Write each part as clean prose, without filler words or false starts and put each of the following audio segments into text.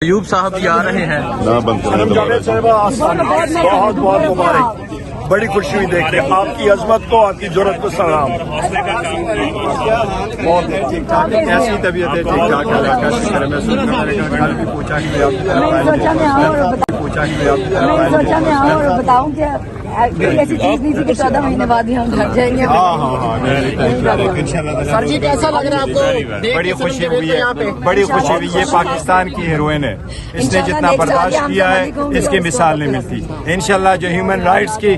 ایوب صاحب بھی آ رہے ہیں. جاوید صاحبہ بہت بہت مبارک. بڑی خوشی ہوئی دیکھ کے آپ کی عظمت کو، آپ کی جرأت کو سلام. بہت ٹھیک ٹھاک ہے. کیسی طبیعت ہے؟ ٹھیک ٹھاک ہے. اللہ کا شکر ہے. میں سوچ رہا ہوں کل بھی پوچھا کہ میں بتاؤں کہ ایسی چیز نہیں تھی کہ 14 مہینے بعد ہی ہم گھر جائیں گے. سر جی کیسا لگ رہا ہے آپ کو؟ بڑی خوشی ہوئی ہے، بڑی خوشی ہوئی. یہ پاکستان کی ہیروئن ہے. اس نے جتنا برداشت کیا ہے اس کی مثال نہیں ملتی. انشاءاللہ جو ہیومن رائٹس کی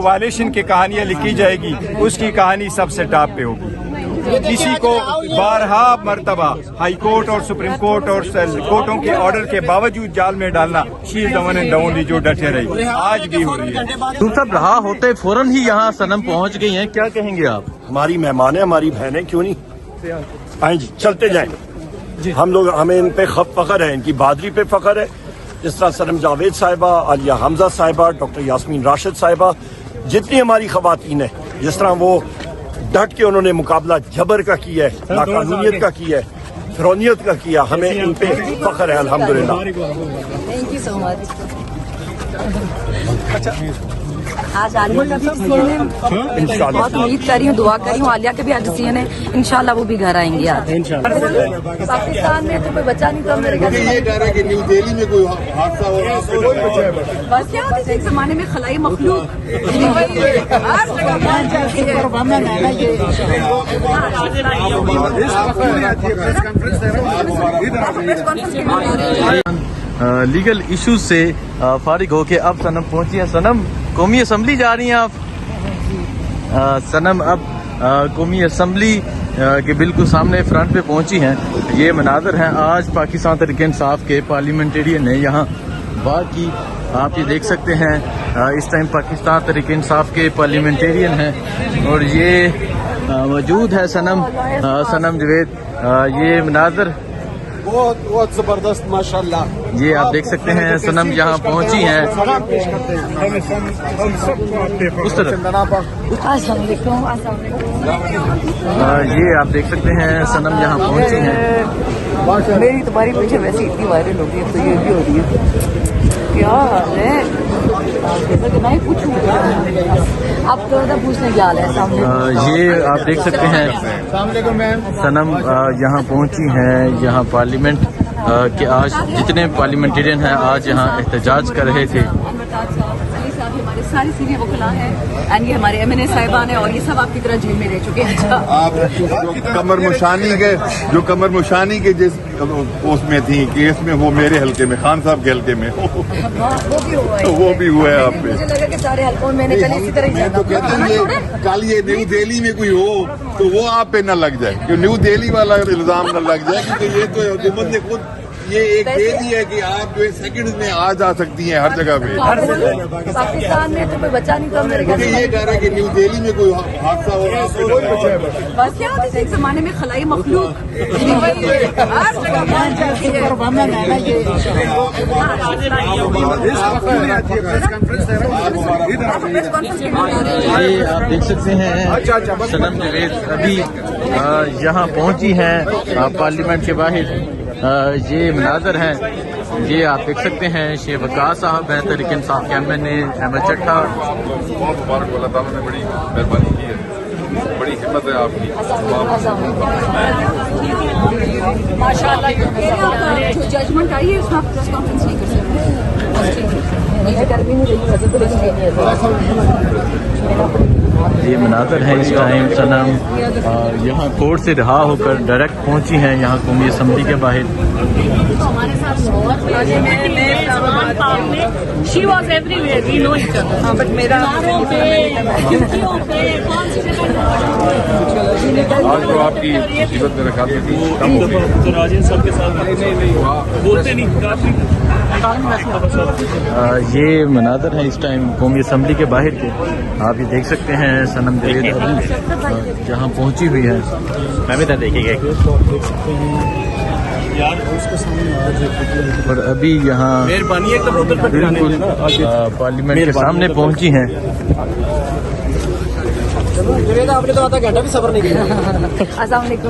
وائلیشن کی کہانیاں لکھی جائے گی اس کی کہانی سب سے ٹاپ پہ ہوگی. کسی کو بارہا مرتبہ ہائی کورٹ اور سپریم کورٹ اور کورٹوں کے آرڈر کے باوجود جال میں ڈالنا شی از the one and the only جو ڈٹے رہی آج بھی ہو رہی ہے. صاحب رہا ہوتے فوراً ہی یہاں صنم پہنچ گئی ہیں، کیا کہیں گے آپ؟ ہماری مہمان ہیں، ہماری بہنیں، کیوں نہیں آئیں جی چلتے جائیں. ہم لوگ ہمیں ان پہ فخر ہے، ان کی بہادری پہ فخر ہے. جس طرح صنم جاوید صاحبہ، عالیہ حمزہ صاحبہ، ڈاکٹر یاسمین راشد صاحبہ، جتنی ہماری خواتین ہیں جس طرح وہ ڈٹ کے انہوں نے مقابلہ جبر کا کیا ہے، ناقانونیت کا کیا ہے، فرونیت کا کیا، ہمیں ان پہ فخر ہے الحمدللہ. تھینک یو سو مچ. آج عالیہ کا بھی ڈیسیژن ہے، بہت امید کر رہی ہوں، دعا کر رہی ہوں عالیہ کے بھی آج ڈیسیژن ہے. انشاءاللہ وہ بھی گھر آئیں گے آج. پاکستان میں تو کوئی بچہ نہیں تو میرے گھر یہ کہہ رہا ہے کہ نیو دہلی میں کوئی حادثہ ہو رہا ہے. بس کیا ہوتا ہے ایک زمانے میں خلائی مخلوق لیگل ایشوز سے فارغ ہو کے اب صنم پہنچی ہیں. صنم قومی اسمبلی جا رہی ہیں آپ؟ صنم اب قومی اسمبلی کے بالکل سامنے فرنٹ پہ پہنچی ہیں. یہ مناظر ہیں آج پاکستان تحریک انصاف کے پارلیمنٹیرین نے یہاں بات کی. آپ یہ دیکھ سکتے ہیں اس ٹائم پاکستان تحریک انصاف کے پارلیمنٹیرین ہیں اور یہ موجود ہے صنم جاوید. یہ مناظر بہت زبردست ماشاءاللہ. یہ آپ دیکھ سکتے ہیں صنم یہاں پہنچی ہیں. اس طرح یہ آپ دیکھ سکتے ہیں صنم یہاں پہنچی ہیں. میری تمہاری پیچھے ویسے اتنی وائرل ہو گئی ہے تو یہ بھی ہو رہی ہے. کیا حال ہے؟ جیسا کہ میں پوچھوں آپ کو پوچھنے کیا حال ہے سامنے. یہ آپ دیکھ سکتے ہیں صنم یہاں پہنچی ہیں. یہاں پارلیمنٹ کے آج جتنے پارلیمنٹیرین ہیں آج یہاں احتجاج کر رہے تھے. ہمارے ساری سیریاں وہ کھلا ہیں اینڈ یہ ہمارے ایم این اے صاحبان ہیں اور یہ سب آپ کی طرح جیل میں رہ چکے ہیں. آپ کمر مشانی کے جس اس میں تھی کیس میں وہ میرے حلقے میں خان صاحب کے حلقے میں وہ بھی ہوا ہے آپ پہ. مجھے لگا کہ سارے حلقوں میں نے کل اسی طرح ہی تو کہتے ہیں یہ کل یہ نیو دہلی میں کوئی ہو تو وہ آپ پہ نہ لگ جائے، کہ نیو دہلی والا الزام نہ لگ جائے، کیونکہ یہ تو حکومت نے خود یہ ایک دے دی ہے کہ آپ جو ہے سیکنڈ میں آ جا سکتی ہیں ہر جگہ پہ. پاکستان میں تو کوئی بچہ نہیں تو میرے گھر یہ کہہ رہا ہے کہ نیو دہلی میں کوئی حادثہ ہو رہا ہے. بس کیا ہوتا ہے ایک زمانے میں خلائی مخلوق یہ آپ دیکھ سکتے ہیں صنم جاوید ابھی یہاں پہنچی ہیں پارلیمنٹ کے باہر. یہ مناظر ہیں. یہ آپ دیکھ سکتے ہیں شیخ وقاص صاحب ہیں تحریک انصاف کے ایم این اے احمد چٹھا. بہت مبارک. اللہ تعالیٰ نے بڑی مہربانی کی ہے، بڑی ہمت ہے آپ کی. ججمنٹ آئی ہے اس میں آپ پریس کانفرنس نہیں کر یہ مناظر ہے. اس ٹائم صنم یہاں کورٹ سے رہا ہو کر ڈائریکٹ پہنچی ہیں یہاں قومی اسمبلی کے باہر. ہمارے ساتھ She was everywhere. We know each other. But میرا آج تو آپ کی مصیبت میرے خیال میں تھی. راجن صاحب کے ساتھ بولتے نہیں کافی. یہ مناظر ہیں اس ٹائم قومی اسمبلی کے باہر کے. آپ یہ دیکھ سکتے ہیں صنم جاوید ابھی جہاں پہنچی ہوئی ہے. میں بھی دیکھیں گے اور ابھی یہاں بالکل پارلیمنٹ کے سامنے پہنچی ہیں. آپ نے تو آدھا گھنٹہ بھی صبر نہیں کیا. السلام علیکم.